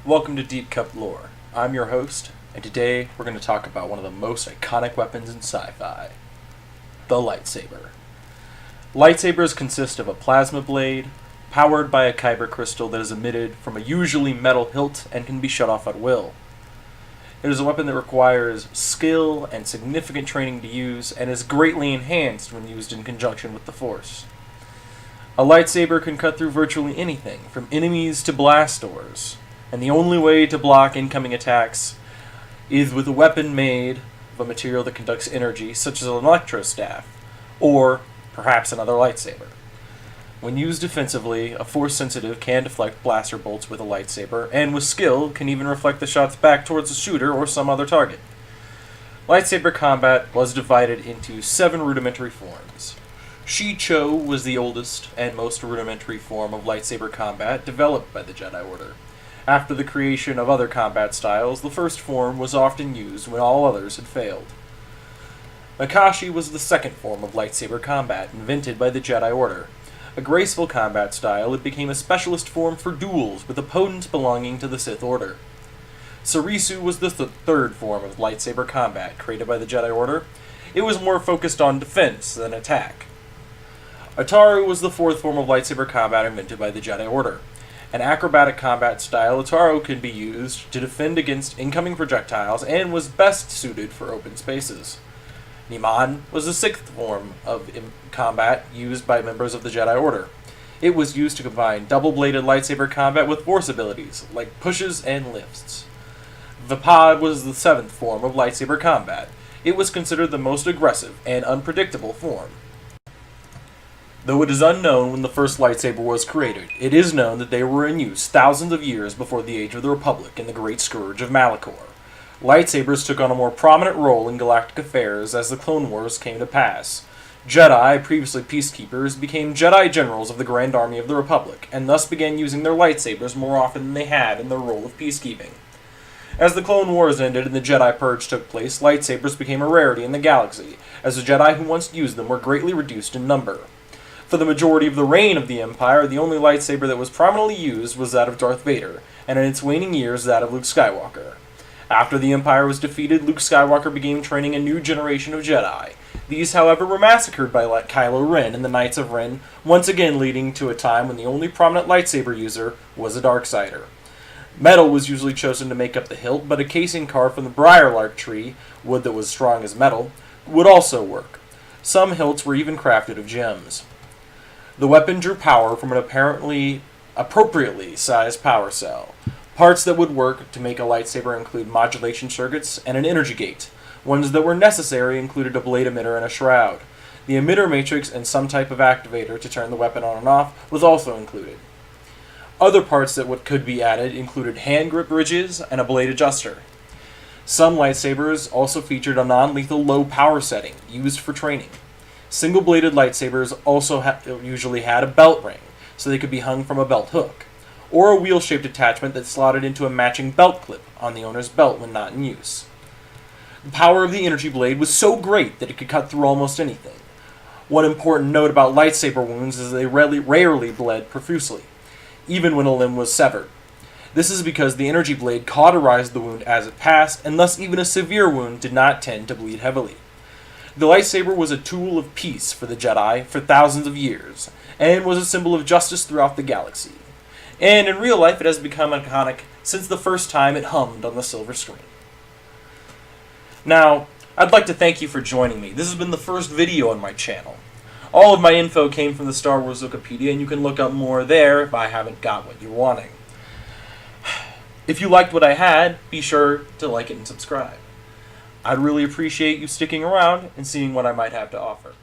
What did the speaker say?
Welcome to Deep Cup Lore. I'm your host, and today we're going to talk about one of the most iconic weapons in sci-fi, the lightsaber. Lightsabers consist of a plasma blade, powered by a kyber crystal that is emitted from a usually metal hilt and can be shut off at will. It is a weapon that requires skill and significant training to use, and is greatly enhanced when used in conjunction with the Force. A lightsaber can cut through virtually anything, from enemies to blast doors, and the only way to block incoming attacks is with a weapon made of a material that conducts energy, such as an electrostaff, or perhaps another lightsaber. When used defensively, a Force sensitive can deflect blaster bolts with a lightsaber, and with skill can even reflect the shots back towards the shooter or some other target. Lightsaber combat was divided into 7 rudimentary forms. Shi-Cho was the oldest and most rudimentary form of lightsaber combat developed by the Jedi Order. After the creation of other combat styles, the first form was often used when all others had failed. Makashi was the second form of lightsaber combat invented by the Jedi Order. A graceful combat style, it became a specialist form for duels with opponents belonging to the Sith Order. Sarisu was the third form of lightsaber combat created by the Jedi Order. It was more focused on defense than attack. Ataru was the fourth form of lightsaber combat invented by the Jedi Order. An acrobatic combat style, Ataru can be used to defend against incoming projectiles and was best suited for open spaces. Niman was the sixth form of combat used by members of the Jedi Order. It was used to combine double-bladed lightsaber combat with Force abilities, like pushes and lifts. Vapad was the seventh form of lightsaber combat. It was considered the most aggressive and unpredictable form. Though it is unknown when the first lightsaber was created, it is known that they were in use thousands of years before the Age of the Republic and the Great Scourge of Malachor. Lightsabers took on a more prominent role in galactic affairs as the Clone Wars came to pass. Jedi, previously peacekeepers, became Jedi generals of the Grand Army of the Republic, and thus began using their lightsabers more often than they had in their role of peacekeeping. As the Clone Wars ended and the Jedi Purge took place, lightsabers became a rarity in the galaxy, as the Jedi who once used them were greatly reduced in number. For the majority of the reign of the Empire, the only lightsaber that was prominently used was that of Darth Vader, and in its waning years that of Luke Skywalker. After the Empire was defeated, Luke Skywalker began training a new generation of Jedi. These, however, were massacred by Kylo Ren and the Knights of Ren, once again leading to a time when the only prominent lightsaber user was a Darksider. Metal was usually chosen to make up the hilt, but a casing carved from the briarlark tree, wood that was strong as metal, would also work. Some hilts were even crafted of gems. The weapon drew power from an appropriately sized power cell. Parts that would work to make a lightsaber include modulation circuits and an energy gate. Ones that were necessary included a blade emitter and a shroud. The emitter matrix and some type of activator to turn the weapon on and off was also included. Other parts that could be added included hand grip ridges and a blade adjuster. Some lightsabers also featured a non-lethal low power setting used for training. Single-bladed lightsabers also usually had a belt ring, so they could be hung from a belt hook, or a wheel-shaped attachment that slotted into a matching belt clip on the owner's belt when not in use. The power of the energy blade was so great that it could cut through almost anything. One important note about lightsaber wounds is that they rarely bled profusely, even when a limb was severed. This is because the energy blade cauterized the wound as it passed, and thus even a severe wound did not tend to bleed heavily. The lightsaber was a tool of peace for the Jedi for thousands of years, and was a symbol of justice throughout the galaxy. And in real life it has become iconic since the first time it hummed on the silver screen. Now, I'd like to thank you for joining me. This has been the first video on my channel. All of my info came from the Star Wars Wikipedia, and you can look up more there if I haven't got what you're wanting. If you liked what I had, be sure to like it and subscribe. I'd really appreciate you sticking around and seeing what I might have to offer.